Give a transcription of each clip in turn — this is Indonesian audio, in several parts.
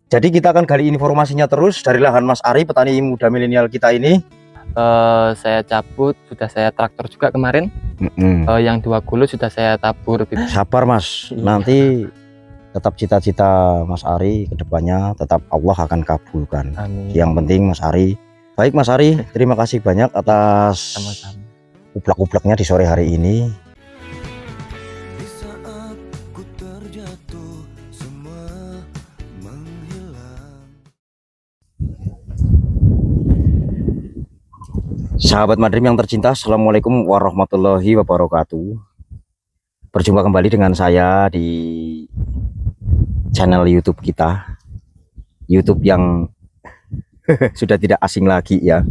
Jadi kita akan gali informasinya terus dari lahan Mas Ari, petani muda milenial kita ini. Saya cabut, sudah saya traktor juga kemarin. Yang 2 gulu sudah saya tabur. Sabar Mas, nanti tetap cita-cita Mas Ari kedepannya tetap Allah akan kabulkan. Amin. Yang penting Mas Ari. Baik Mas Ari, terima kasih banyak atas ublak-ublaknya di sore hari ini. Sahabat Madrim yang tercinta, Assalamualaikum warahmatullahi wabarakatuh. Berjumpa kembali dengan saya di channel YouTube kita, YouTube yang sudah tidak asing lagi ya.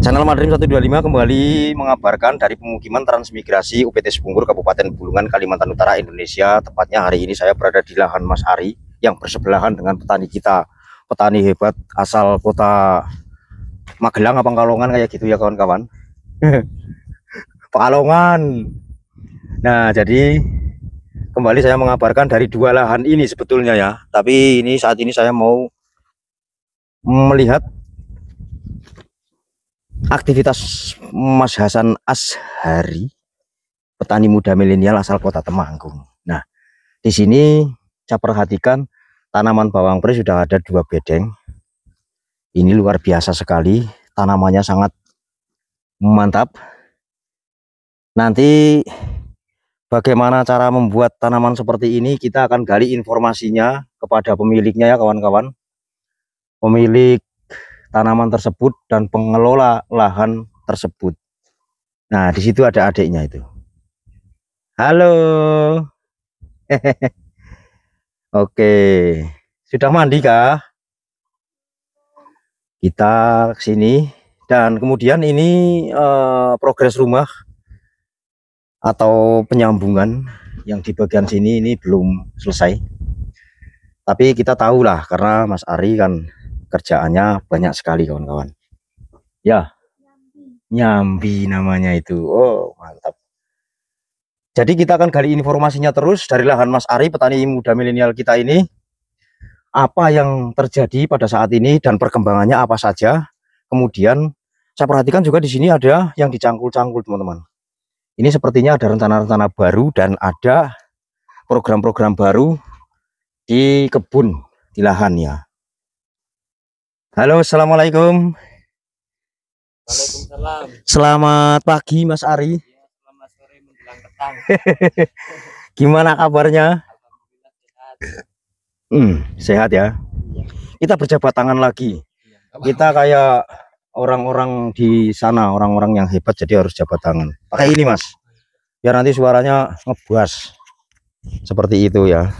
Channel Madrim 125 kembali mengabarkan dari pemukiman transmigrasi UPT Sepungkur, Kabupaten Bulungan, Kalimantan Utara, Indonesia. Tepatnya hari ini saya berada di lahan Mas Ari yang bersebelahan dengan petani kita, petani hebat asal kota Magelang apa Pekalongan kayak gitu ya kawan-kawan. Pekalongan. Nah, jadi kembali saya mengabarkan dari dua lahan ini sebetulnya ya. Tapi ini saat ini saya mau melihat aktivitas Mas Hasan Ashari, petani muda milenial asal kota Temanggung. Nah, di sini saya perhatikan tanaman bawang putih sudah ada 2 bedeng. Ini luar biasa sekali, tanamannya sangat mantap. Nanti bagaimana cara membuat tanaman seperti ini kita akan gali informasinya kepada pemiliknya ya kawan-kawan. Pemilik tanaman tersebut dan pengelola lahan tersebut. Nah, di situ ada adiknya itu. Halo. Oke, sudah mandi kah? Kita ke sini dan kemudian ini progres rumah atau penyambungan yang di bagian sini ini belum selesai. Tapi kita tahu lah karena Mas Ari kan kerjaannya banyak sekali kawan-kawan. Ya, nyambi namanya itu. Oh, mantap. Jadi kita akan gali informasinya terus dari lahan Mas Ari, petani muda milenial kita ini. Apa yang terjadi pada saat ini dan perkembangannya apa saja. Kemudian saya perhatikan juga di sini ada yang dicangkul-cangkul teman-teman. Ini sepertinya ada rencana-rencana baru dan ada program-program baru di kebun, di lahan ya. Halo, assalamualaikum. Waalaikumsalam. Selamat pagi Mas Ari. Selamat sore menjelang petang. Gimana kabarnya? Sehat ya. Kita berjabat tangan lagi. Kita kayak orang-orang di sana, orang-orang yang hebat, jadi harus jabat tangan. Pakai ini Mas, biar nanti suaranya ngebas seperti itu ya.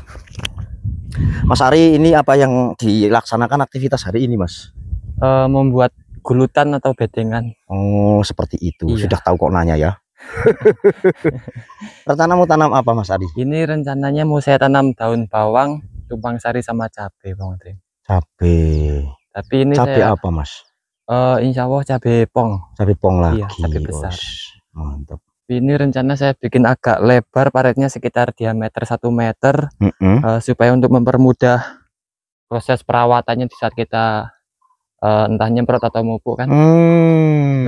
Mas Ari, ini apa yang dilaksanakan aktivitas hari ini Mas? Membuat gulutan atau bedengan. Oh, seperti itu. Iya. Sudah tahu kok nanya ya. Rencanamu tanam apa Mas Ari? Ini rencananya mau saya tanam daun bawang, tumpang sari sama cabai Bang Tri. Cabai. Tapi ini cabai apa Mas? Insya Allah cabai pong. Cabai pong lagi. Iya, cabai besar. Mantap. Ini rencana saya bikin agak lebar, paretnya sekitar diameter 1 meter, supaya untuk mempermudah proses perawatannya di saat kita entah nyemprot atau mupuk kan.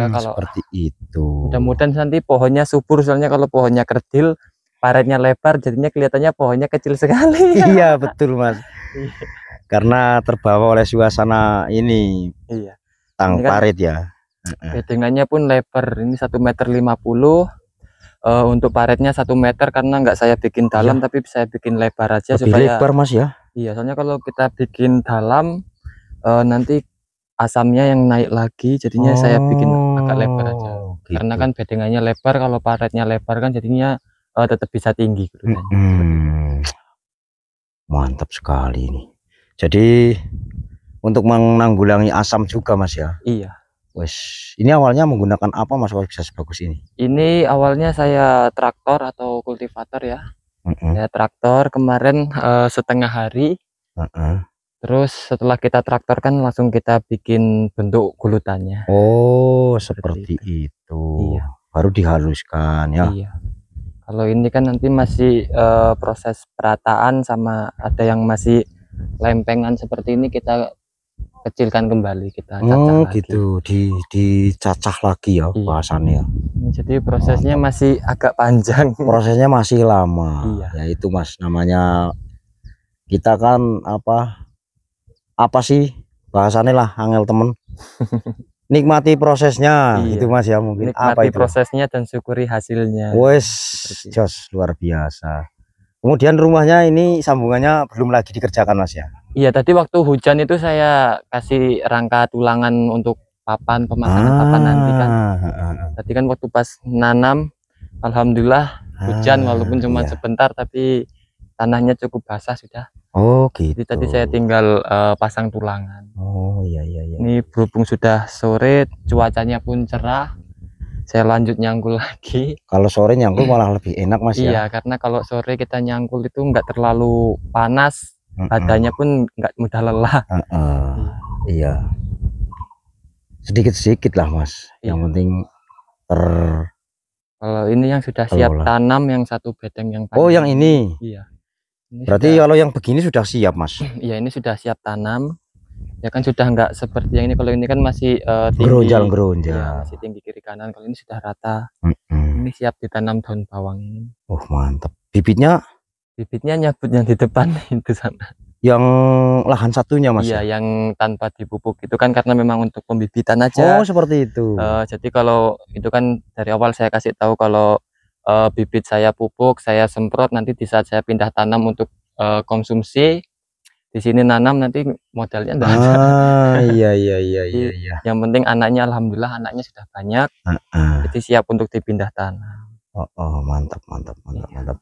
Kalau seperti itu. Mudah-mudahan nanti pohonnya subur, soalnya kalau pohonnya kerdil, paretnya lebar, jadinya kelihatannya pohonnya kecil sekali. Iya betul Mas. Karena terbawa oleh suasana ini. Iya. Tang ini kan parit ya. Bedengannya pun lebar, ini 1,50 meter. Untuk paretnya 1 meter karena nggak saya bikin dalam, tapi saya bikin lebar aja. Lebih supaya lebar Mas ya. Iya, soalnya kalau kita bikin dalam nanti asamnya yang naik lagi, jadinya saya bikin agak lebar aja. Gitu. Karena kan bedengannya lebar, kalau paretnya lebar kan jadinya tetap bisa tinggi. Mantap sekali ini. Jadi untuk menanggulangi asam juga Mas ya. Iya. Wes, ini awalnya menggunakan apa Mas bisa sebagus ini? Ini awalnya saya traktor atau kultivator ya. Ya traktor kemarin setengah hari. Terus setelah kita traktor kan langsung kita bikin bentuk gulutannya. Oh, seperti itu. Iya. Baru dihaluskan ya. Iya. Kalau ini kan nanti masih proses perataan, sama ada yang masih lempengan seperti ini kita kecilkan kembali, kita cacah lagi. Gitu, dicacah lagi ya bahasannya. Jadi prosesnya masih agak panjang. Prosesnya masih lama. Iya. Ya itu Mas, namanya kita kan apa sih bahasannya lah, angel temen. Nikmati prosesnya. Iya. Itu Mas ya, mungkin Nikmati apa itu prosesnya dan syukuri hasilnya. wes jos luar biasa. Kemudian rumahnya ini sambungannya belum lagi dikerjakan Mas ya? Iya, tadi waktu hujan itu saya kasih rangka tulangan untuk papan, pemasangan papan nanti kan. Tadi kan waktu pas nanam, alhamdulillah hujan walaupun cuma sebentar, tapi tanahnya cukup basah sudah. Oh gitu. Jadi tadi saya tinggal pasang tulangan. Oh iya. Ini berhubung sudah sore, cuacanya pun cerah, saya lanjut nyangkul lagi. Kalau sore nyangkul malah lebih enak Mas ya? Iya, karena kalau sore kita nyangkul itu nggak terlalu panas, badannya pun nggak mudah lelah. Iya, sedikit-sedikit lah Mas. Yang penting kalau ini yang sudah siap tanam, yang satu bedeng yang panjang. Oh yang ini? Iya. Ini berarti kalau yang begini sudah siap Mas? Iya, ini sudah siap tanam. Ya kan sudah nggak seperti yang ini. Kalau ini kan masih tinggi, geronjal. Ya, masih tinggi kiri kanan. Kalau ini sudah rata. Ini siap ditanam daun bawang ini. Oh mantap. Bibitnya nyabut yang di depan itu sana. Yang lahan satunya Mas? Iya, yang tanpa dipupuk itu kan karena memang untuk pembibitan aja. Oh seperti itu. Jadi kalau itu kan dari awal saya kasih tahu kalau bibit saya pupuk, saya semprot, nanti di saat saya pindah tanam untuk konsumsi, di sini nanam nanti modalnya enggak ada. Iya. Yang penting anaknya, alhamdulillah anaknya sudah banyak. Jadi siap untuk dipindah tanam. Oh mantap.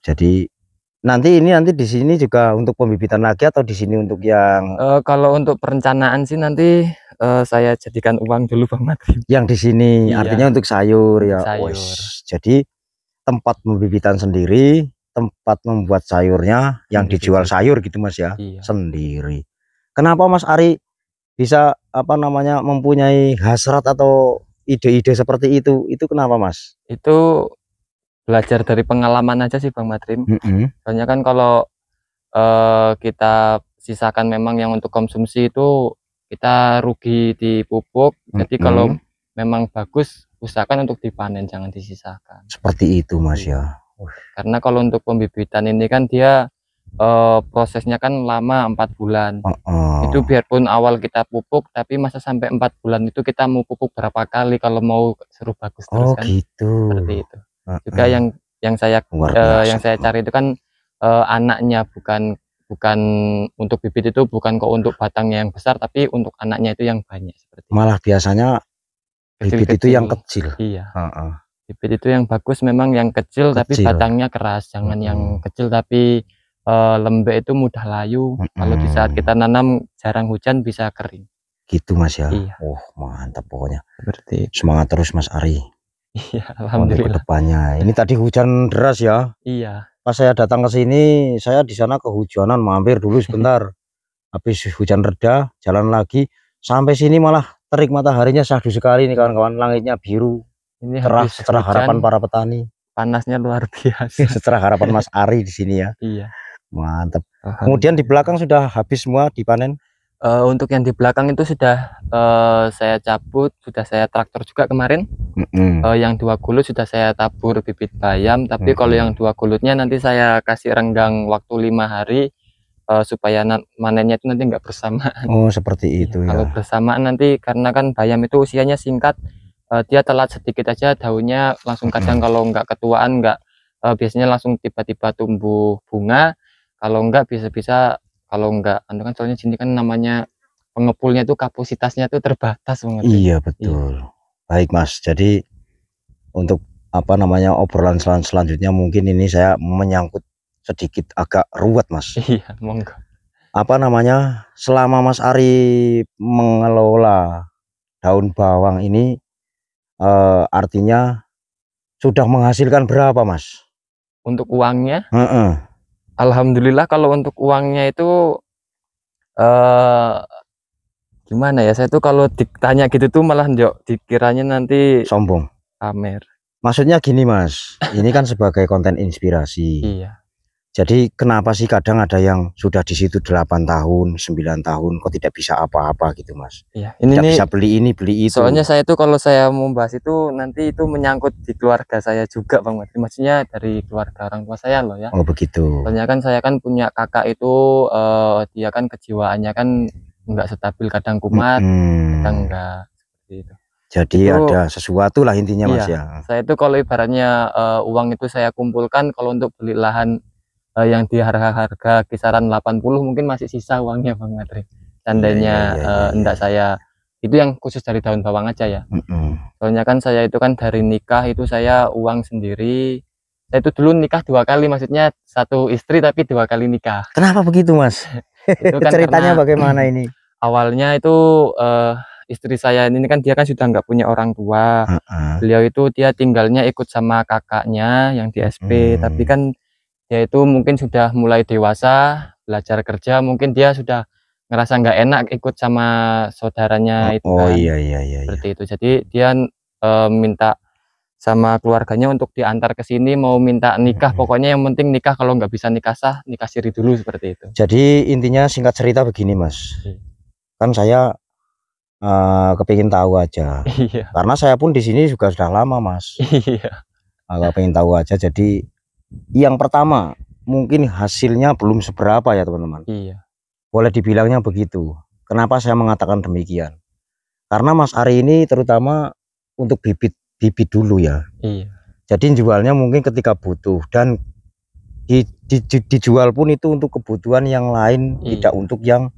Jadi nanti di sini juga untuk pembibitan lagi atau di sini untuk yang kalau untuk perencanaan sih nanti saya jadikan uang dulu Bang Madrim. Yang di sini artinya untuk sayur ya. Jadi tempat pembibitan sendiri, tempat membuat sayurnya yang dijual sayur gitu Mas ya. Sendiri. Kenapa Mas Ari bisa mempunyai hasrat atau ide-ide seperti itu? Itu kenapa Mas? Itu belajar dari pengalaman aja sih Bang Madrim. Soalnya kan kalau kita sisakan memang yang untuk konsumsi itu kita rugi di pupuk. Jadi kalau memang bagus, usahakan untuk dipanen, jangan disisakan. Seperti itu Mas ya. Karena kalau untuk pembibitan ini kan dia prosesnya kan lama, 4 bulan. Itu biarpun awal kita pupuk, tapi masa sampai 4 bulan itu kita mau pupuk berapa kali kalau mau seru bagus terus kan. Gitu. Seperti itu. Juga yang saya cari itu kan anaknya, bukan untuk bibit itu, bukan kok untuk batangnya yang besar, tapi untuk anaknya itu yang banyak. Seperti malah biasanya bibit itu yang kecil. Iya. Bibit itu yang bagus memang yang kecil. Tapi batangnya keras, jangan yang kecil tapi lembek, itu mudah layu. Kalau di saat kita nanam jarang hujan bisa kering. Gitu Mas ya. Iya. Oh mantap pokoknya. Seperti itu. Semangat terus Mas Ari. Iya, alhamdulillah. Kedepannya. Ini tadi hujan deras ya. Iya. Pas saya datang ke sini, saya di sana kehujanan, mampir dulu sebentar. Habis hujan reda, jalan lagi. Sampai sini malah terik mataharinya, syahdu sekali nih kawan-kawan. Langitnya biru. Ini cerah, secerah harapan para petani. Panasnya luar biasa. Secerah harapan Mas Ari di sini ya. Iya. Mantap. Kemudian di belakang sudah habis semua dipanen. Untuk yang di belakang itu sudah saya cabut, sudah saya traktor juga kemarin. Yang 2 gulut sudah saya tabur bibit bayam, tapi kalau yang 2 gulutnya nanti saya kasih renggang waktu 5 hari supaya manennya itu nanti nggak bersamaan. Oh seperti itu ya. Kalau bersamaan nanti, karena kan bayam itu usianya singkat, dia telat sedikit aja daunnya langsung, kadang kalau nggak ketuaan biasanya langsung tiba-tiba tumbuh bunga. Kalau nggak bisa-bisa, kalau enggak, kan soalnya sini kan namanya pengepulnya itu kapasitasnya itu terbatas banget. Iya betul. Baik Mas, jadi untuk obrolan selanjutnya mungkin ini saya menyangkut sedikit agak ruwet Mas. Iya, monggo. Selama Mas Ari mengelola daun bawang ini artinya sudah menghasilkan berapa Mas? Untuk uangnya? Alhamdulillah kalau untuk uangnya itu gimana ya, saya tuh kalau ditanya gitu tuh malah dikiranya nanti sombong, pamer. Maksudnya gini Mas, ini kan sebagai konten inspirasi. Iya. Jadi kenapa sih kadang ada yang sudah di situ 8 tahun, 9 tahun kok tidak bisa apa-apa gitu Mas? Iya, ini Tidak nih bisa beli ini, beli itu. soalnya saya tuh kalau saya mau bahas itu nanti itu menyangkut di keluarga saya juga Bang Madri. Maksudnya dari keluarga orang tua saya loh ya. Oh begitu. Soalnya kan saya kan punya kakak itu dia kan kejiwaannya kan nggak stabil, kadang kumat, kadang enggak, seperti itu. Jadi Itu ada sesuatu lah intinya Mas iya, ya. saya itu kalau ibaratnya uang itu saya kumpulkan kalau untuk beli lahan yang di harga-harga kisaran 80 mungkin masih sisa uangnya Bang Madri. Seandainya enggak saya itu yang khusus dari daun bawang aja ya. Soalnya kan saya itu kan dari nikah itu saya uang sendiri. Saya itu dulu nikah 2 kali, maksudnya 1 istri tapi 2 kali nikah. Kenapa begitu Mas? Itu kan Ceritanya karena bagaimana ini? awalnya itu istri saya ini kan dia kan sudah nggak punya orang tua. Beliau itu dia tinggalnya ikut sama kakaknya yang di SP, tapi kan dia itu mungkin sudah mulai dewasa, belajar kerja, mungkin dia sudah ngerasa nggak enak ikut sama saudaranya itu kan. Iya. Seperti itu. Jadi dia minta sama keluarganya untuk diantar ke sini, mau minta nikah, pokoknya yang penting nikah, kalau nggak bisa nikah sah, nikah siri dulu, seperti itu. Jadi intinya singkat cerita begini Mas, kan saya kepingin tahu aja. Iya. Karena saya pun di sini juga sudah lama Mas. Iya. Pengen tahu aja. Jadi yang pertama mungkin hasilnya belum seberapa ya teman-teman. Iya. Boleh dibilangnya begitu. Kenapa saya mengatakan demikian? Karena Mas Ari ini terutama untuk bibit dulu ya. Iya. Jadi jualnya mungkin ketika butuh, dan dijual pun itu untuk kebutuhan yang lain, tidak untuk yang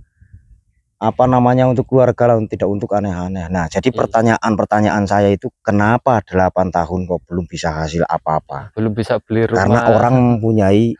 apa namanya untuk keluarga lah, tidak untuk aneh-aneh. Nah, jadi pertanyaan saya itu kenapa 8 tahun kok belum bisa hasil apa-apa? Belum bisa beli rumah. Karena orang mempunyai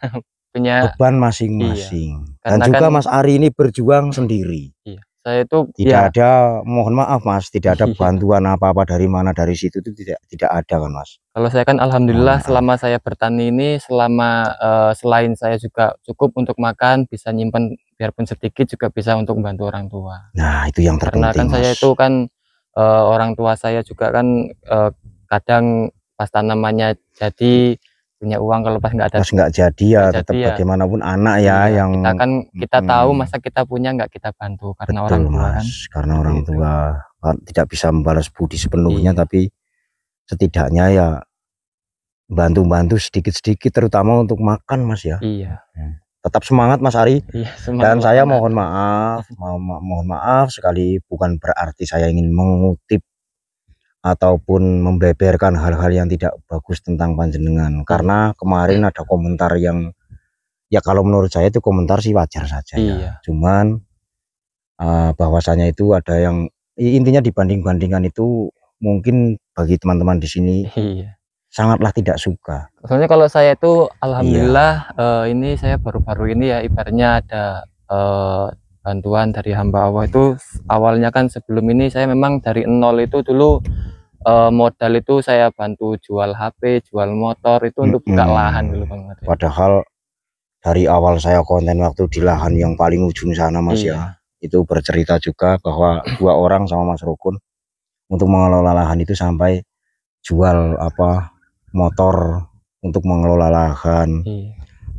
punya beban masing-masing. Iya. Dan juga kan, Mas Ari ini berjuang sendiri. Iya. Saya itu tidak ada, mohon maaf Mas, tidak ada bantuan apa-apa dari mana, dari situ itu tidak ada kan Mas. Kalau saya kan alhamdulillah selama saya bertani ini, selama selain saya juga cukup untuk makan, bisa nyimpen biarpun sedikit, juga bisa untuk membantu orang tua. Nah itu yang terpenting. Karena kan Mas, saya itu kan orang tua saya juga kan kadang pas tanamannya jadi punya uang, kalau pas nggak jadi ya tetap bagaimanapun anak ya, yang kita kan tahu masa kita punya nggak kita bantu, karena betul, orang tua Mas, kan, karena orang tua tidak bisa membalas budi sepenuhnya, tapi setidaknya ya bantu-bantu sedikit-sedikit, terutama untuk makan Mas ya. Iya. Tetap semangat Mas Ari. Dan saya mohon maaf sekali, bukan berarti saya ingin mengutip ataupun membeberkan hal-hal yang tidak bagus tentang panjenengan, karena kemarin ada komentar yang ya kalau menurut saya itu komentar sih wajar saja ya. Cuman bahwasanya itu ada yang intinya dibanding-bandingkan itu mungkin bagi teman-teman di sini sangatlah tidak suka. Soalnya kalau saya itu alhamdulillah ini saya baru-baru ini ya, ibaratnya ada bantuan dari hamba Allah itu. Awalnya kan sebelum ini saya memang dari nol itu dulu, modal itu saya bantu jual HP, jual motor itu untuk buka lahan dulu Bang Madri. Padahal dari awal saya konten waktu di lahan yang paling ujung sana Mas ya, itu bercerita juga bahwa 2 orang sama Mas Rukun untuk mengelola lahan itu sampai jual motor untuk mengelola lahan.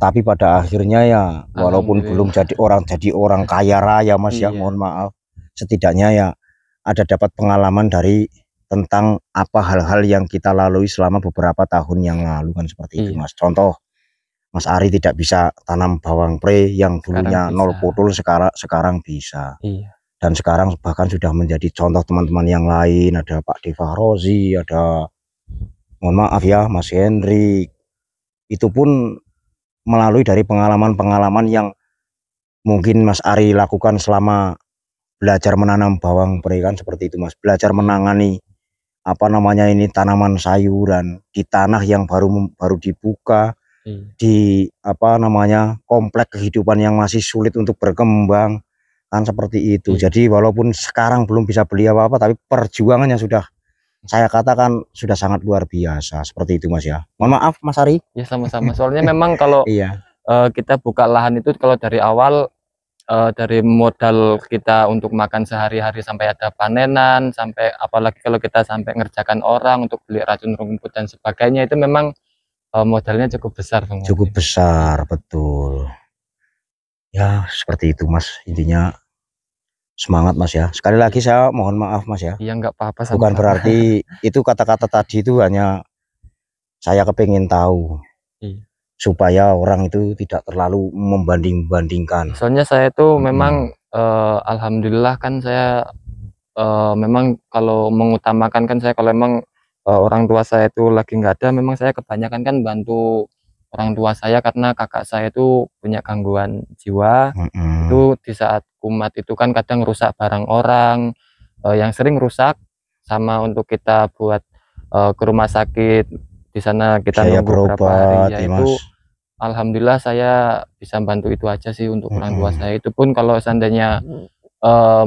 Tapi pada akhirnya ya walaupun belum jadi orang kaya raya Mas ya, mohon maaf, setidaknya ya ada dapat pengalaman dari tentang apa hal-hal yang kita lalui selama beberapa tahun yang lalu kan, seperti itu Mas. Contoh Mas Ari tidak bisa tanam bawang pre yang dulunya 0 putul, sekarang bisa. Dan sekarang bahkan sudah menjadi contoh teman-teman yang lain, ada Pak Deva Rozi, ada mohon maaf ya Mas Hendrik, itu pun melalui dari pengalaman-pengalaman yang mungkin Mas Ari lakukan selama belajar menanam bawang pre kan, seperti itu Mas. Belajar menangani ini tanaman sayuran di tanah yang baru dibuka, di komplek kehidupan yang masih sulit untuk berkembang kan, seperti itu. Jadi walaupun sekarang belum bisa beli apa-apa, tapi perjuangannya sudah saya katakan sudah sangat luar biasa, seperti itu Mas ya. Mohon maaf Mas Ari. Ya sama-sama. Soalnya memang kalau kita buka lahan itu, kalau dari awal dari modal kita untuk makan sehari-hari sampai ada panenan, sampai apalagi kalau kita sampai ngerjakan orang untuk beli racun rumput dan sebagainya, itu memang modalnya cukup besar Bang. Cukup besar, betul. Ya, seperti itu Mas. Intinya semangat Mas ya. Sekali lagi saya mohon maaf Mas ya. Iya, nggak apa-apa. Bukan berarti itu kata-kata tadi itu hanya saya kepingin tahu. Iya. Supaya orang itu tidak terlalu membanding-bandingkan. Soalnya saya itu memang alhamdulillah kan saya memang kalau mengutamakan kan saya kalau memang orang tua saya itu lagi nggak ada, memang saya kebanyakan kan bantu orang tua saya karena kakak saya itu punya gangguan jiwa. Itu di saat kumat itu kan kadang rusak barang orang, yang sering rusak sama untuk kita buat ke rumah sakit di sana kita Saya nunggu berapa hari ya, ya, itu Mas. alhamdulillah saya bisa bantu itu aja sih untuk orang tua saya. Itu pun kalau seandainya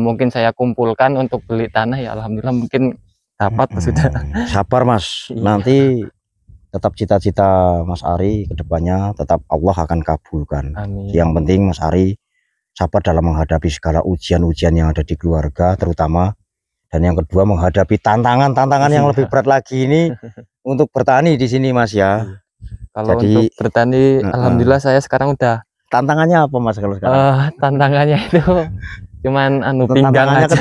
mungkin saya kumpulkan untuk beli tanah ya alhamdulillah mungkin dapat sudah. Sabar Mas, nanti tetap cita-cita Mas Ari kedepannya tetap Allah akan kabulkan. Amin. Yang penting Mas Ari sabar dalam menghadapi segala ujian-ujian yang ada di keluarga terutama, dan yang kedua menghadapi tantangan-tantangan yang lebih berat lagi ini untuk bertani di sini Mas ya. Kalau untuk bertani alhamdulillah saya sekarang udah. Tantangannya apa Mas kalau sekarang? Tantangannya itu cuman pinggang aja.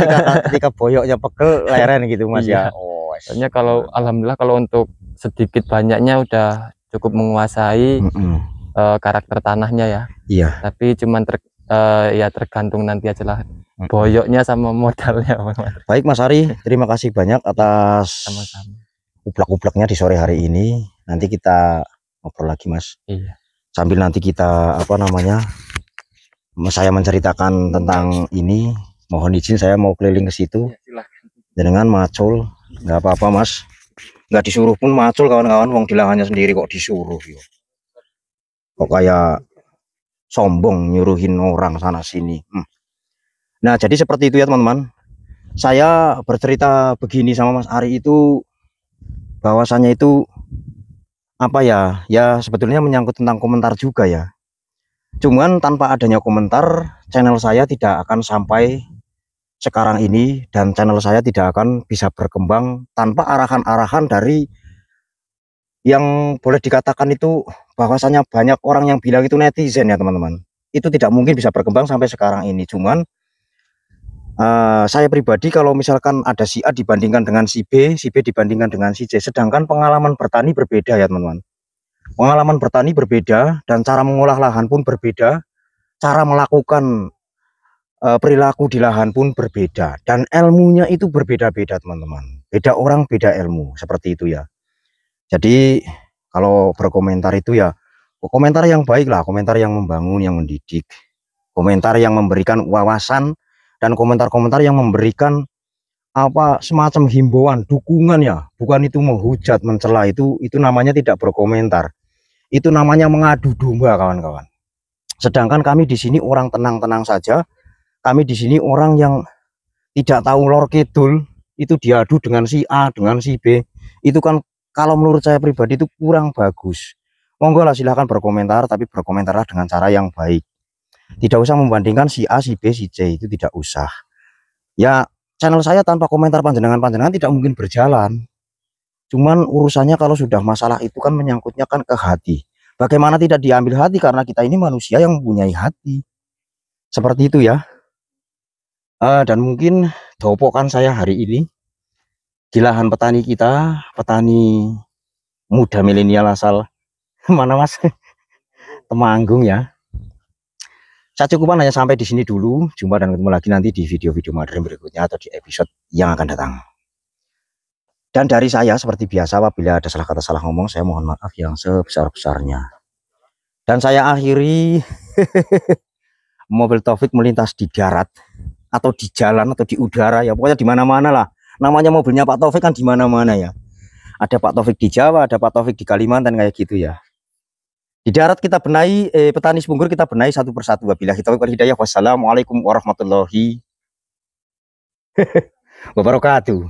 ketika boyoknya pegel leren gitu Mas ya. Oh, soalnya kalau alhamdulillah kalau untuk sedikit banyaknya udah cukup menguasai karakter tanahnya ya. Iya. Tapi cuman ya tergantung nanti aja lah boyoknya sama modalnya. Baik Mas Ari, terima kasih banyak atas uplak-uplaknya di sore hari ini. Nanti kita ngobrol lagi Mas. Iya. Sambil nanti kita saya menceritakan tentang ini, mohon izin saya mau keliling ke situ. Dengan macul, nggak apa-apa Mas. Nggak disuruh pun macul kawan-kawan, wong di lahannya sendiri kok disuruh yo. Kok kayak sombong nyuruhin orang sana sini. Nah, jadi seperti itu ya teman-teman. Saya bercerita begini sama Mas Ari itu bahwasanya itu apa ya? Ya sebetulnya menyangkut tentang komentar juga ya. Cuman tanpa adanya komentar, channel saya tidak akan sampai sekarang ini, dan channel saya tidak akan bisa berkembang tanpa arahan-arahan dari yang boleh dikatakan itu bahwasanya banyak orang yang bilang itu netizen ya teman-teman. Itu tidak mungkin bisa berkembang sampai sekarang ini. Cuman saya pribadi kalau misalkan ada si A dibandingkan dengan si B dibandingkan dengan si C, sedangkan pengalaman bertani berbeda ya teman-teman. Pengalaman bertani berbeda dan cara mengolah lahan pun berbeda, cara melakukan perilaku di lahan pun berbeda, dan ilmunya itu berbeda-beda teman-teman. Beda orang beda ilmu, seperti itu ya. Jadi kalau berkomentar itu ya komentar yang baik lah, komentar yang membangun, yang mendidik, komentar yang memberikan wawasan, dan komentar-komentar yang memberikan apa semacam himbauan, dukungan ya, bukan itu menghujat, mencela. Itu namanya tidak berkomentar. Itu namanya mengadu domba kawan-kawan. Sedangkan kami di sini orang tenang-tenang saja. Kami di sini orang yang tidak tahu lor kidul, itu diadu dengan si A, dengan si B. Itu kan kalau menurut saya pribadi itu kurang bagus. Monggo lah silahkan berkomentar, tapi berkomentarlah dengan cara yang baik. Tidak usah membandingkan si A, si B, si C, itu tidak usah. Ya, channel saya tanpa komentar panjenengan tidak mungkin berjalan. Cuman urusannya kalau sudah masalah itu kan menyangkutnya kan ke hati. Bagaimana tidak diambil hati, karena kita ini manusia yang mempunyai hati. Seperti itu ya. Dan mungkin dopokan saya hari ini di lahan petani kita, petani muda milenial asal mana Mas? Temanggung ya. Saya cukupkan hanya sampai di sini dulu. Jumpa dan ketemu lagi nanti di video-video modern berikutnya atau di episode yang akan datang. Dan dari saya seperti biasa, apabila ada salah kata salah ngomong, saya mohon maaf yang sebesar-besarnya. Dan saya akhiri mobil Taufik melintas di darat atau di jalan atau di udara ya, pokoknya di mana-mana lah. Namanya mobilnya Pak Taufik kan di mana-mana ya. Ada Pak Taufik di Jawa, ada Pak Taufik di Kalimantan, kayak gitu ya. Di darat kita benahi, petani sepunggur kita benahi satu persatu. Wabillahi taufiq wal hidayah. Wassalamualaikum warahmatullahi wabarakatuh.